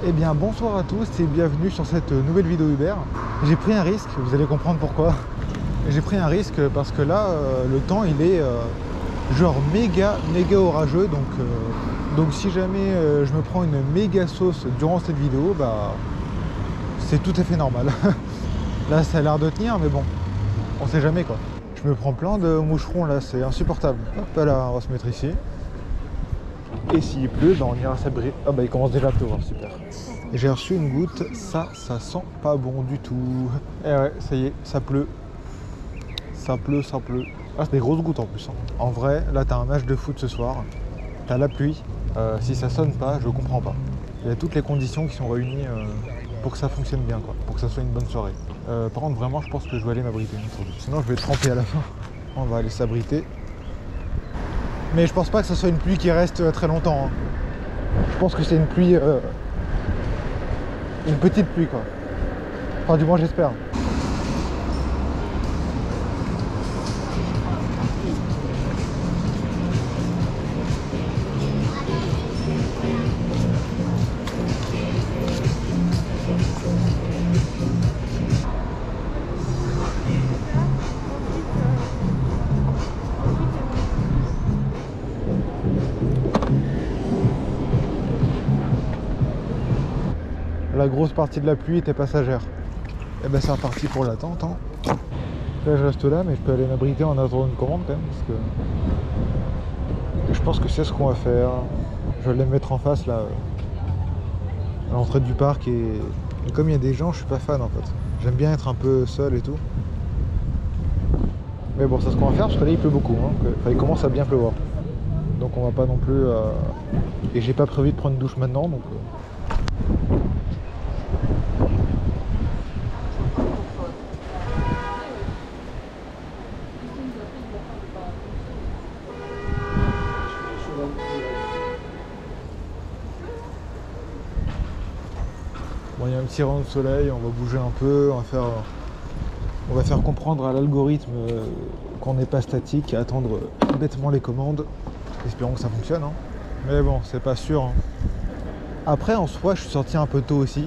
Eh bien bonsoir à tous et bienvenue sur cette nouvelle vidéo Uber. J'ai pris un risque, vous allez comprendre pourquoi. J'ai pris un risque parce que là le temps il est genre méga orageux, donc si jamais je me prends une méga sauce durant cette vidéo, bah c'est tout à fait normal. Là ça a l'air de tenir, mais bon, on sait jamais quoi. Je me prends plein de moucherons là, c'est insupportable. Hop là, on va se mettre ici. Et s'il pleut, bah on ira s'abriter. Ah bah il commence déjà à pleuvoir, super. J'ai reçu une goutte, ça sent pas bon du tout. Et ouais, ça y est, ça pleut. Ça pleut. Ah c'est des grosses gouttes en plus. En vrai, là t'as un match de foot ce soir, t'as la pluie. Si ça sonne pas, je comprends pas. Il y a toutes les conditions qui sont réunies pour que ça fonctionne bien, quoi, pour que ça soit une bonne soirée. Par contre vraiment je pense que je vais aller m'abriter. Sinon je vais tremper à la fin. On va aller s'abriter. Mais je pense pas que ce soit une pluie qui reste très longtemps. Je pense que c'est une pluie... une petite pluie quoi. Enfin du moins j'espère. La grosse partie de la pluie était passagère. Et ben c'est reparti pour l'attente. Là je reste là, mais je peux aller m'abriter en attendant une commande quand même, parce que je pense que c'est ce qu'on va faire. Je vais aller me mettre en face là, à l'entrée du parc, et comme il y a des gens, je suis pas fan en fait. J'aime bien être un peu seul et tout. Mais bon, c'est ce qu'on va faire parce que là il pleut beaucoup. Enfin, il commence à bien pleuvoir. Donc on va pas non plus. Et j'ai pas prévu de prendre une douche maintenant, donc. Bon, il y a un petit rayon de soleil, on va bouger un peu, on va faire comprendre à l'algorithme qu'on n'est pas statique et attendre bêtement les commandes. Espérons que ça fonctionne. Mais bon, c'est pas sûr. Après, en soi, je suis sorti un peu tôt aussi.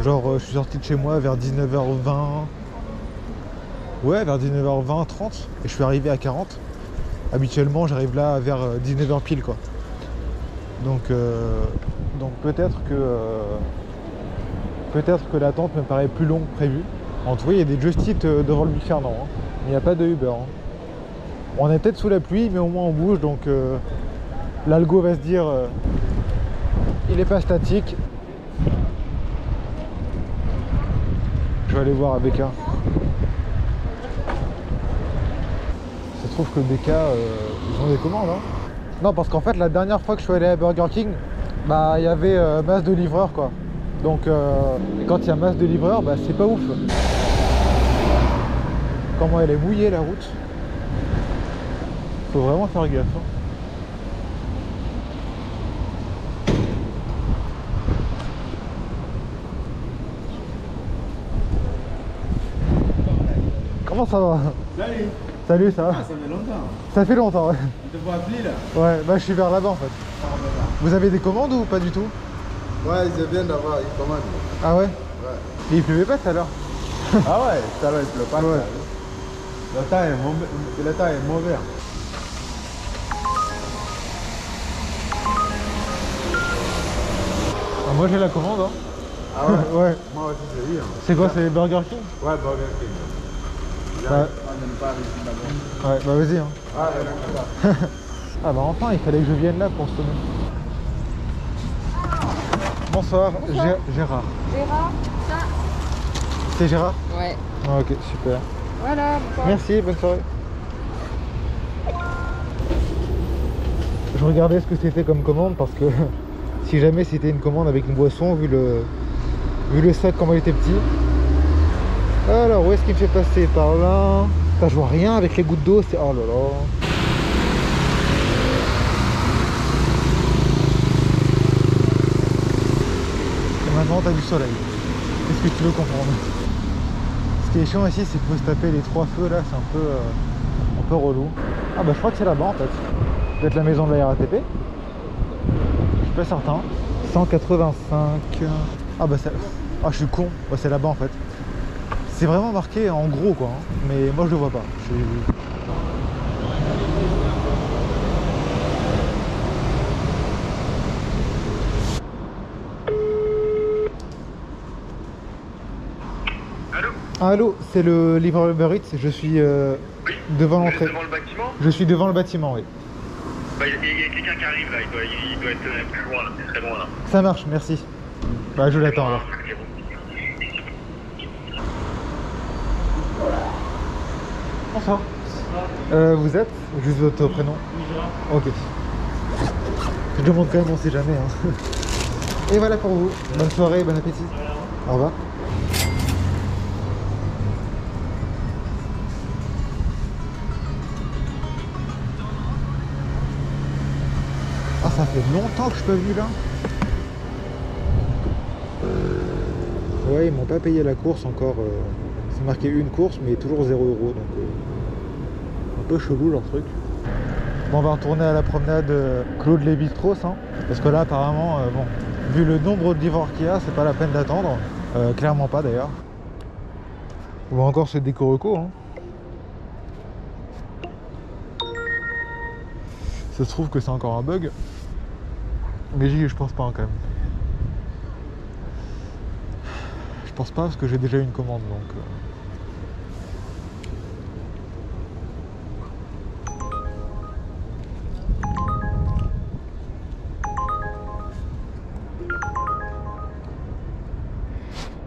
Genre, je suis sorti de chez moi vers 19h20. Ouais, vers 19h20, 30. Et je suis arrivé à 40. Habituellement, j'arrive là vers 19h pile, quoi. Donc peut-être que l'attente me paraît plus longue que prévu. En tout cas, il y a des Just Eat devant le Biferno. Il n'y a pas de Uber. On est peut-être sous la pluie, mais au moins on bouge. Donc l'algo va se dire il n'est pas statique. Je vais aller voir à BK. Ça se trouve que BK, ils ont des commandes. Non, parce qu'en fait, la dernière fois que je suis allé à Burger King, bah il y avait masse de livreurs quoi. Donc quand il y a masse de livreurs, bah c'est pas ouf. Comment elle est mouillée la route. Faut vraiment faire gaffe. Comment ça va? Salut. Salut, ça va? Ah, ça fait longtemps. Ça fait longtemps, ouais. On te voit plus là. Ouais, bah je suis vers là-bas en fait. Vous avez des commandes ou pas du tout? Ouais, je viens d'avoir une commande. Ah ouais? Ouais. Et il pleuvait pas tout à l'heure? Ah ouais, tout à l'heure il pleut pas. Ouais. Le temps est mauvais. Ah, moi j'ai la commande. Ah ouais? Ouais. Moi aussi j'ai eu. C'est quoi, c'est Burger King? Ouais, Burger King. Bah. On n'aime pas ici d'abord. Ouais, bah vas-y. Ah, d'accord. Ah bah enfin, il fallait que je vienne là pour se donner. Bonsoir, Bonsoir. Gérard. Gérard, ça. C'est Gérard? Ouais. Ah, ok, super. Voilà, bonsoir. Merci, bonne soirée. Je regardais ce que c'était comme commande parce que si jamais c'était une commande avec une boisson, vu le sac comment il était petit. Alors où est-ce qu'il me fait passer? Par là. Putain, je vois rien avec les gouttes d'eau, c'est... Oh là là. Et maintenant t'as du soleil. Qu'est-ce que tu veux comprendre? Ce qui est chiant ici, c'est qu'il faut se taper les 3 feux là, c'est un peu relou. Ah bah je crois que c'est là-bas en fait. Peut-être la maison de la RATP. Je suis pas certain. 185. Ah bah ça... Ah je suis con, bah, c'est là-bas en fait. C'est vraiment marqué en gros quoi, hein. Mais moi je le vois pas. Allô? Allô, c'est le livreur Uber Eats, je suis Oui. devant Vous êtes l'entrée. devant le bâtiment? Je suis devant le bâtiment, oui. Bah, il y a quelqu'un qui arrive là, il doit être plus loin là, c'est très loin là. Ça marche, merci. Bah je l'attends alors. Bonsoir. Vous êtes? Juste votre prénom? Ok. Je demande quand même, on sait jamais. Hein. Et voilà pour vous. Bonne soirée, bon appétit. Au revoir. Ah, ça fait longtemps que je suis pas venu là. Ouais, ils m'ont pas payé la course encore. C'est marqué une course, mais toujours 0 €. Donc, un peu chelou leur truc. Bon, on va retourner à la promenade Claude Lévi-Strauss. Hein, parce que là, apparemment, bon, vu le nombre de livreurs qu'il y a, c'est pas la peine d'attendre. Clairement pas d'ailleurs. On va encore se déco-reco. Hein. Ça se trouve que c'est encore un bug. Mais je pense pas hein, quand même. Je pense pas parce que j'ai déjà eu une commande donc.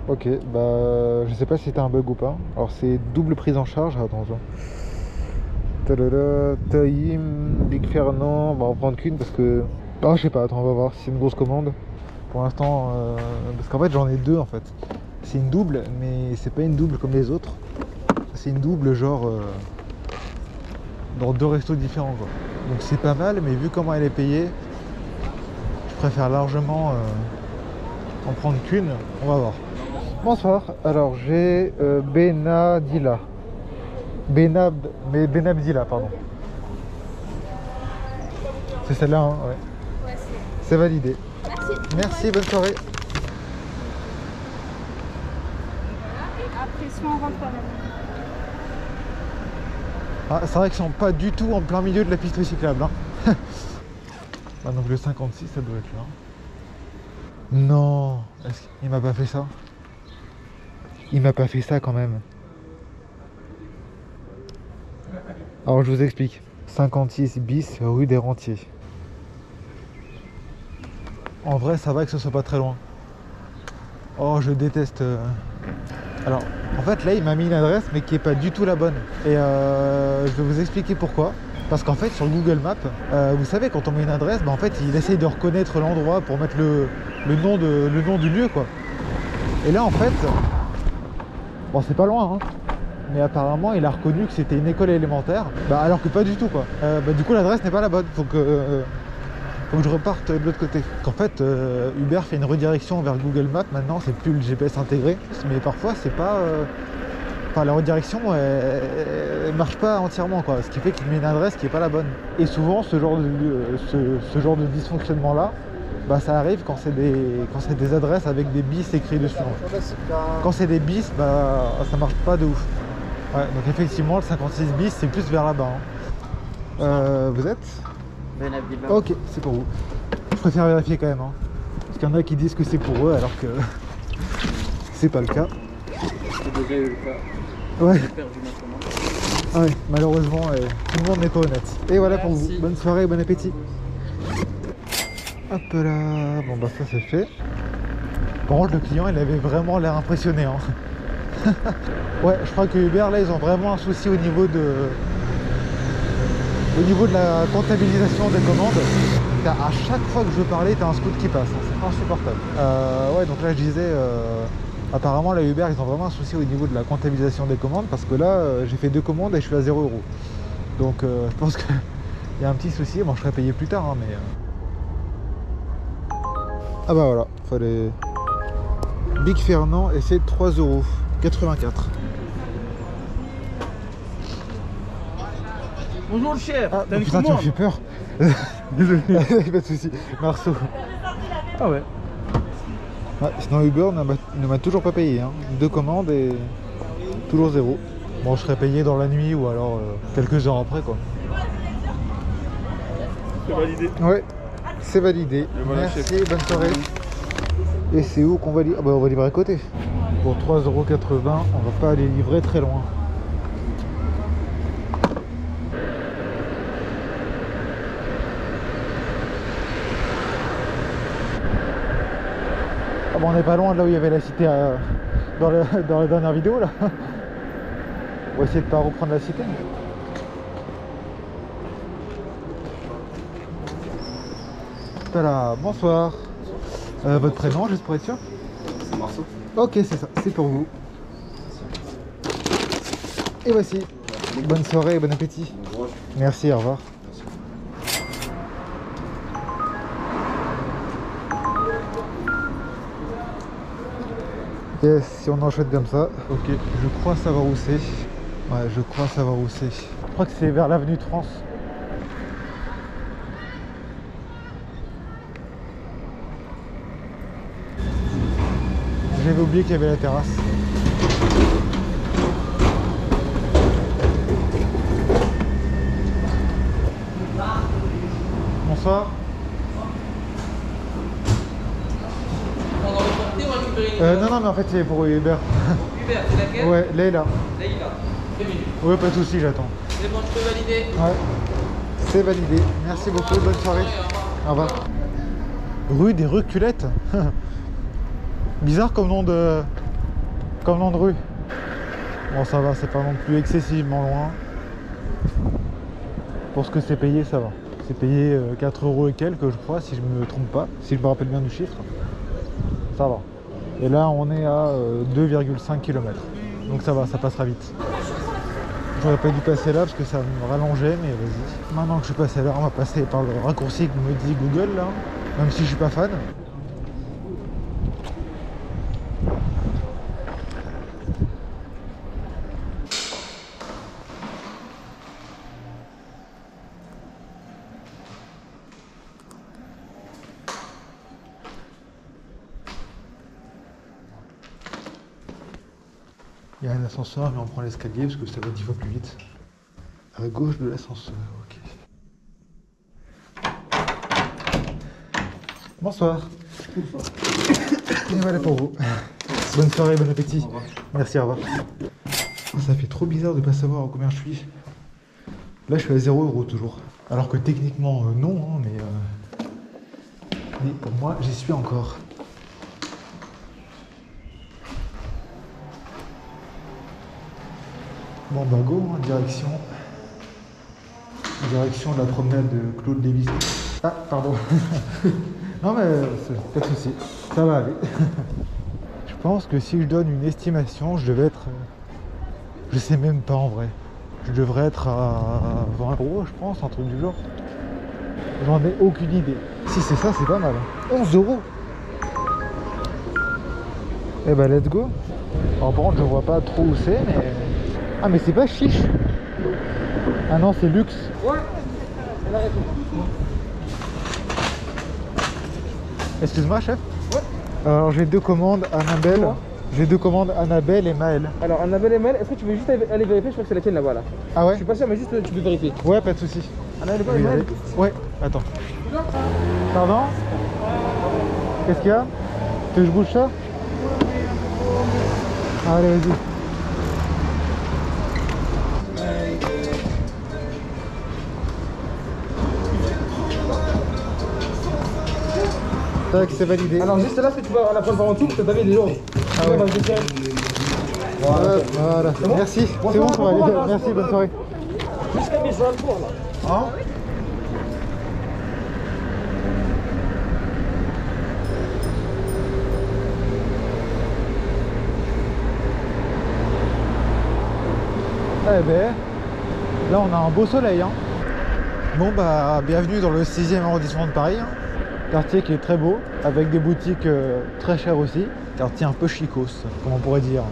Ok, bah je sais pas si c'était un bug ou pas. Alors c'est double prise en charge, attention. Tadada, Taïm, Big Fernand, on va en prendre qu'une parce que. Ah je sais pas, attends, on va voir si c'est une grosse commande. Pour l'instant, parce qu'en fait j'en ai deux en fait. C'est une double, mais c'est pas une double comme les autres. C'est une double genre dans deux restos différents quoi. Donc c'est pas mal, mais vu comment elle est payée, je préfère largement en prendre qu'une. On va voir. Bonsoir, alors j'ai Benadila. Benabdila, pardon. C'est celle-là, hein, ouais. Ouais, C'est validé. merci. Merci, bonne soirée. Et après, soit on rentre à la maison. Ah, c'est vrai qu'ils sont pas du tout en plein milieu de la piste cyclable. Hein. Ah, donc le 56, ça doit être là. Non, il m'a pas fait ça. Il m'a pas fait ça quand même. Alors je vous explique. 56 bis rue des Rentiers. En vrai, ça va que ce soit pas très loin. Oh, je déteste. Alors, en fait, là, il m'a mis une adresse, mais qui est pas du tout la bonne. Et je vais vous expliquer pourquoi. Parce qu'en fait, sur Google Maps, vous savez, quand on met une adresse, bah, en fait, il essaye de reconnaître l'endroit pour mettre le nom du lieu, quoi. Et là, en fait, bon, c'est pas loin, hein. Mais apparemment, il a reconnu que c'était une école élémentaire, bah, alors que pas du tout, quoi. Du coup, l'adresse n'est pas la bonne. Faut que je reparte de l'autre côté. En fait, Uber fait une redirection vers Google Maps. Maintenant, c'est plus le GPS intégré, mais parfois, c'est pas. Enfin, la redirection, elle marche pas entièrement, quoi. Ce qui fait qu'il met une adresse qui est pas la bonne. Et souvent, ce genre de dysfonctionnement-là, bah, ça arrive quand c'est des adresses avec des bis écrits dessus. Quand c'est des bis, bah, ça marche pas de ouf. Ouais, donc effectivement, le 56 bis, c'est plus vers là-bas. Hein. Vous êtes Benabdila. Ok, c'est pour vous. Je préfère vérifier quand même. Hein. Parce qu'il y en a qui disent que c'est pour eux alors que c'est pas le cas. J'ai déjà eu le cas. Ouais, J'ai perdu ma commande. ouais malheureusement, tout le monde n'est pas honnête. Et voilà pour vous. Merci. Bonne soirée, bon appétit. Hop là. Bon bah ça c'est fait. Par contre, le client, il avait vraiment l'air impressionné. Hein. Ouais, je crois que Uber, là, ils ont vraiment un souci au niveau de la comptabilisation des commandes. À chaque fois que je veux parler, t'as un scoot qui passe. Hein. C'est insupportable. Ouais, donc là, je disais, apparemment, là, Uber, ils ont vraiment un souci au niveau de la comptabilisation des commandes parce que là, j'ai fait 2 commandes et je suis à 0 €. Donc, je pense qu'il y a un petit souci. Bon, je serai payé plus tard, hein, mais... Ah bah voilà, fallait... Big Fernand et c'est 3,84 €. Bonjour le chef. Ah T'as une putain, tu me commande? fais peur. Désolé. Pas de soucis. Marceau. Ah ouais. Ouais, sinon Uber ne m'a toujours pas payé. Hein. 2 commandes et toujours 0. Bon, je serais payé dans la nuit ou alors quelques heures après quoi. C'est validé. Ouais, c'est validé. Voilà, merci, chef. bonne soirée. Et c'est où qu'on va livrer? Ah bah on va livrer à côté. Pour 3,80 €, on va pas aller livrer très loin. Ah bah on n'est pas loin de là où il y avait la cité dans la dernière vidéo là. On va essayer de pas reprendre la cité. Voilà, bonsoir. Votre prénom, juste pour être sûr? C'est Marceau. Ok, c'est ça, c'est pour vous. Et voici. Bonne soirée et bon appétit. Merci, au revoir. Yes, si on enchaîne comme ça. Ok, je crois savoir où c'est. Ouais, je crois savoir où c'est. Je crois que c'est vers l'avenue de France. J'avais oublié qu'il y avait la terrasse. Bonsoir. On va reporter ou récupérer une Non, mais en fait c'est pour Uber. Uber, c'est laquelle? Ouais, Leïla. Leïla. 2 minutes. Ouais, pas de soucis, j'attends. C'est bon, je peux valider. Ouais, c'est validé. Merci beaucoup, bonne soirée. Au revoir. Rue des Reculettes. Bizarre comme nom de rue. Bon, ça va, c'est pas non plus excessivement loin. Pour ce que c'est payé, ça va. C'est payé 4 € et quelques, je crois, si je me trompe pas, si je me rappelle bien du chiffre. Ça va. Et là, on est à 2,5 km. Donc ça va, ça passera vite. J'aurais pas dû passer là parce que ça me rallongeait, mais vas-y. Maintenant que je suis passé là, on va passer par le raccourci que me dit Google, là. Même si je suis pas fan. Il y a un ascenseur, mais on prend l'escalier parce que ça va 10 fois plus vite. À gauche de l'ascenseur, ok. Bonsoir. Et voilà pour vous. Bonne soirée, bon appétit. Merci, au revoir. Ça fait trop bizarre de pas savoir à combien je suis. Là, je suis à 0 € toujours. Alors que techniquement, non, hein, mais pour moi, j'y suis encore. Bon bah go, hein, direction de la promenade de Claude Lévis. Ah, pardon. Non mais pas de soucis, ça va aller. Je pense que si je donne une estimation, je devais être... je sais même pas en vrai. Je devrais être à 20 € je pense, un truc du genre. J'en ai aucune idée. Si c'est ça, c'est pas mal. 11 €. Eh bah let's go. Alors par contre je vois pas trop où c'est, mais... Ah mais c'est pas Chiche. Ah non, c'est Luxe. Ouais, elle a raison. Excuse-moi chef. Ouais. Alors j'ai 2 commandes, Annabelle. Toi J'ai 2 commandes, Annabelle et Maëlle. Alors, Annabelle et Mel, est-ce que tu veux juste aller vérifier? Je crois que c'est la tienne là-bas là. Ah Je ouais? suis pas sûr, mais juste tu peux vérifier. Ouais, pas de soucis. Annabelle Oui, et Mel. allez. Ouais, attends. Pardon? Qu'est-ce qu'il y a? Tu veux que je bouge ça? Allez, vas-y. Tac, c'est validé. Alors, juste là, est-ce que tu vas la prendre par en dessous? Parce que t'avais des jours. Ah ouais. Voilà. Voilà. bon Merci. C'est bon, ça va aller. Merci, bonne soirée. Jusqu'à mes soins pour là. Hein? Eh ben, là on a un beau soleil. Hein. Bon bah, bienvenue dans le 6e arrondissement de Paris. Hein. Quartier qui est très beau, avec des boutiques très chères aussi. Quartier un peu chicos, comme on pourrait dire.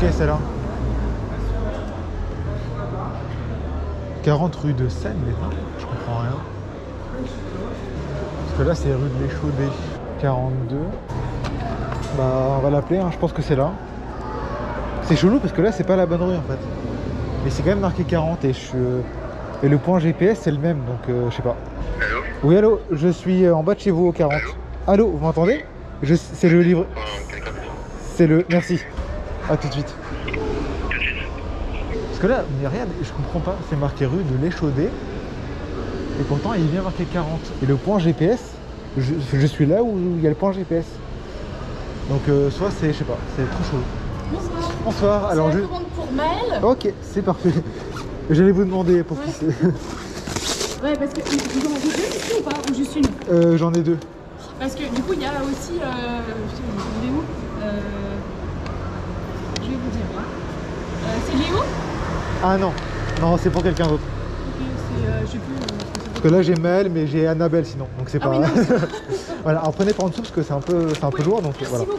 Ok, c'est là. 40 rue de Seine, mais non, je comprends rien. Parce que là, c'est rue de l'Échaudé. 42. Bah, on va l'appeler, hein. Je pense que c'est là. C'est chelou parce que là, c'est pas la bonne rue en fait. Mais c'est quand même marqué 40 et le point GPS, c'est le même, donc je sais pas. Allô? Oui, allô, je suis en bas de chez vous au 40. Allô, vous m'entendez? C'est le livre. C'est le. Merci. À tout de suite. Parce que là, mais regarde, je comprends pas. C'est marqué rue de l'Échaudé. Et pourtant, il est bien marqué 40. Et le point GPS, je suis là où il y a le point GPS. Donc, soit c'est, je sais pas, c'est trop chaud. Bonsoir. Bonsoir. Alors, C'est la commande pour Maël. Ok, c'est parfait. J'allais vous demander pour qui c'est. Ouais, parce que vous en avez deux ici ou pas? Ou juste une? J'en ai deux. Parce que du coup, il y a aussi. Il est où? Je vais vous dire. Hein. C'est Léo? Ah non, non, c'est pour quelqu'un d'autre. Ok, c'est. Je sais plus. Parce que là j'ai Maël, mais j'ai Annabelle sinon, donc c'est Ah pas. oui, non, voilà, alors prenez par en dessous parce que c'est un peu Oui, lourd, donc merci voilà. beaucoup.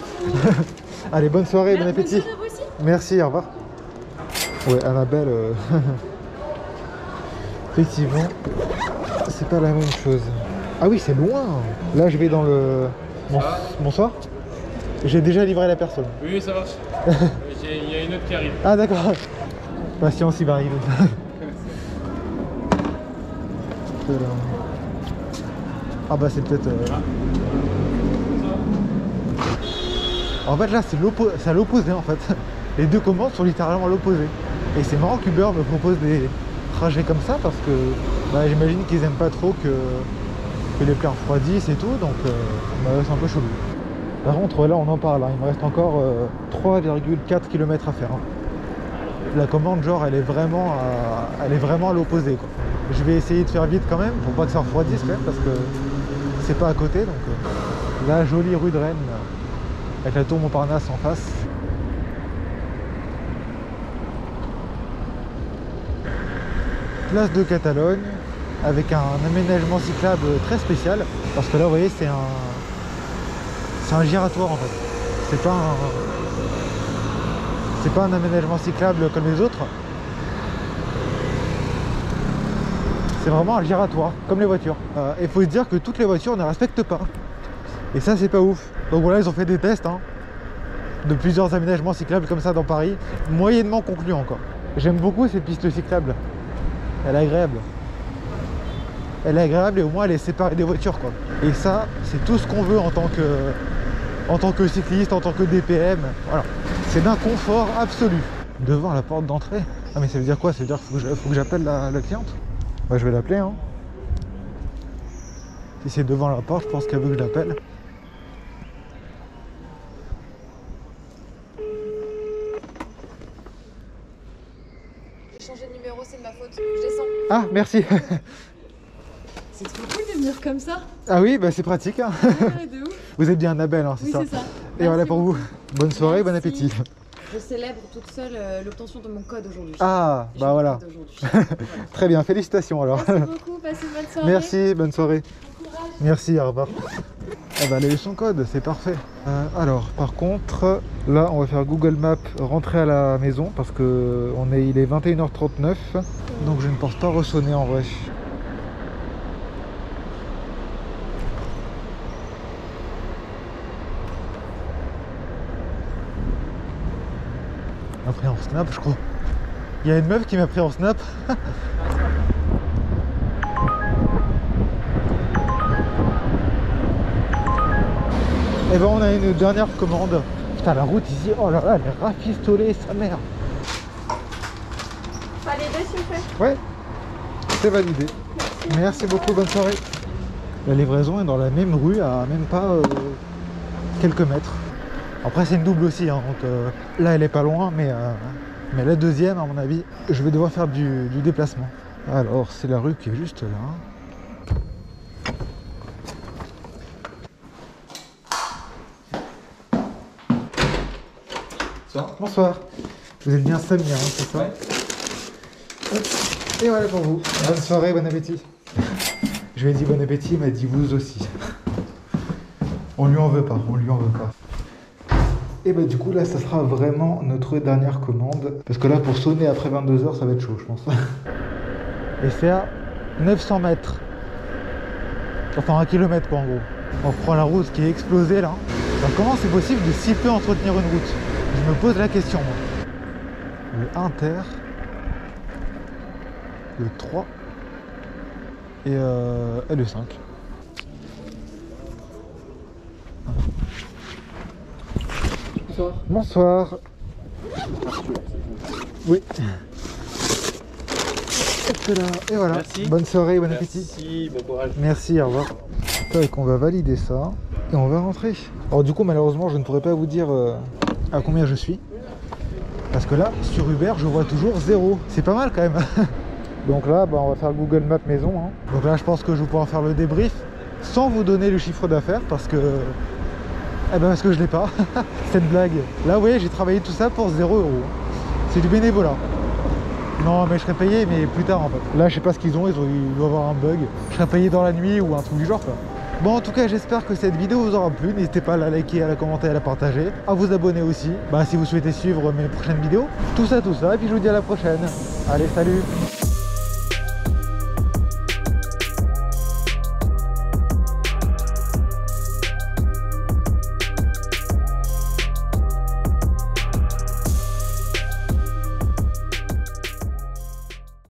Allez, bonne soirée, bon Bonne appétit. soirée à vous aussi. Merci, au revoir. Ouais, Annabelle, effectivement, c'est pas la même chose. Ah oui, c'est loin. Là, je vais dans le. Bonsoir. J'ai déjà livré la personne. Oui, ça marche. Il y a une autre qui arrive. Ah d'accord. Patience, il va arriver. Ah bah c'est peut-être... En fait là c'est à l'opposé en fait. Les deux commandes sont littéralement à l'opposé. Et c'est marrant qu'Uber me propose des trajets comme ça parce que bah, j'imagine qu'ils aiment pas trop que les plats refroidissent et tout, donc bah, c'est un peu chelou. Par contre là on en parle, hein. Il me reste encore 3,4 km à faire. Hein. La commande genre elle est vraiment à l'opposé quoi. Je vais essayer de faire vite quand même pour pas que ça refroidisse quand même parce que c'est pas à côté, donc la jolie rue de Rennes avec la tour Montparnasse en face. Place de Catalogne avec un aménagement cyclable très spécial parce que là vous voyez c'est un giratoire en fait. C'est pas un aménagement cyclable comme les autres. C'est vraiment un giratoire, comme les voitures. Il faut se dire que toutes les voitures ne respectent pas. Et ça, c'est pas ouf. Donc voilà, ils ont fait des tests hein, de plusieurs aménagements cyclables comme ça dans Paris. Moyennement concluants encore. J'aime beaucoup cette piste cyclable. Elle est agréable. Elle est agréable et au moins elle est séparée des voitures quoi. Et ça, c'est tout ce qu'on veut en tant que cycliste, en tant que DPM. Voilà. C'est d'un confort absolu. Devant la porte d'entrée. Ah mais ça veut dire quoi? Ça veut dire qu'il faut que j'appelle la cliente? Bah, je vais l'appeler hein. Si c'est devant la porte, je pense qu'elle veut que je l'appelle. J'ai changé de numéro, c'est de ma faute. Je descends. Ah merci. C'est trop cool de venir comme ça. Ah oui, bah c'est pratique hein. Ouais, de ouf. Vous êtes bien Annabelle hein, c'est Oui, ça. c'est ça. Et voilà pour vous. Bonne soirée, bon Merci. appétit. Je célèbre toute seule l'obtention de mon code aujourd'hui. Ah J'ai bah mon voilà. code aujourd'hui. Très bien, félicitations alors. Merci beaucoup, passez une bonne soirée. Merci, bonne soirée. Bon courage. Merci, au revoir. Elle va aller son code, c'est parfait. Alors, par contre, là, on va faire Google Maps, rentrer à la maison parce que il est 21h39, donc je ne pense pas ressonner en vrai. On m'a pris en snap, je crois. Il y a une meuf qui m'a pris en snap. Et ben on a une dernière commande. Putain la route ici, oh là là, elle est rafistolée, sa mère. Validé s'il vous plaît. Ouais, c'est validé. Merci beaucoup, bonne soirée. La livraison est dans la même rue, à même pas quelques mètres. Après c'est une double aussi, hein, donc là elle est pas loin, mais la deuxième à mon avis, je vais devoir faire du déplacement. Alors c'est la rue qui est juste là. Bonsoir. Vous êtes bien Samir, hein, c'est ça? Ouais. Et voilà pour vous. Bonne soirée, bon appétit. Je lui ai dit bon appétit, il m'a dit vous aussi. On lui en veut pas, on lui en veut pas. Et bah du coup là ça sera vraiment notre dernière commande. Parce que là pour sonner après 22 h ça va être chaud je pense. Et c'est à 900 mètres. Enfin 1 km quoi en gros. On prend la route qui est explosée là. Alors comment c'est possible de si peu entretenir une route? Je me pose la question moi. Le inter. Le 3. Et le 5. Bonsoir. Bonsoir. Oui. Hop là. Et voilà. Merci. Bonne soirée, bon appétit. Merci, bon courage. Merci, au revoir. Donc on va valider ça et on va rentrer. Alors du coup malheureusement je ne pourrais pas vous dire à combien je suis. Parce que là sur Uber je vois toujours 0. C'est pas mal quand même. Donc là bah, on va faire Google Maps maison. Hein. Donc là je pense que je vais pouvoir faire le débrief sans vous donner le chiffre d'affaires parce que... Eh ben parce que je l'ai pas. C'est une blague. Là vous voyez j'ai travaillé tout ça pour 0 €. C'est du bénévolat. Non mais je serais payé mais plus tard en fait. Là je sais pas ce qu'ils ont, ils doivent avoir un bug. Je serais payé dans la nuit ou un truc du genre quoi. Bon en tout cas j'espère que cette vidéo vous aura plu. N'hésitez pas à la liker, à la commenter, à la partager. À vous abonner aussi. Bah si vous souhaitez suivre mes prochaines vidéos. Tout ça et puis je vous dis à la prochaine. Allez salut.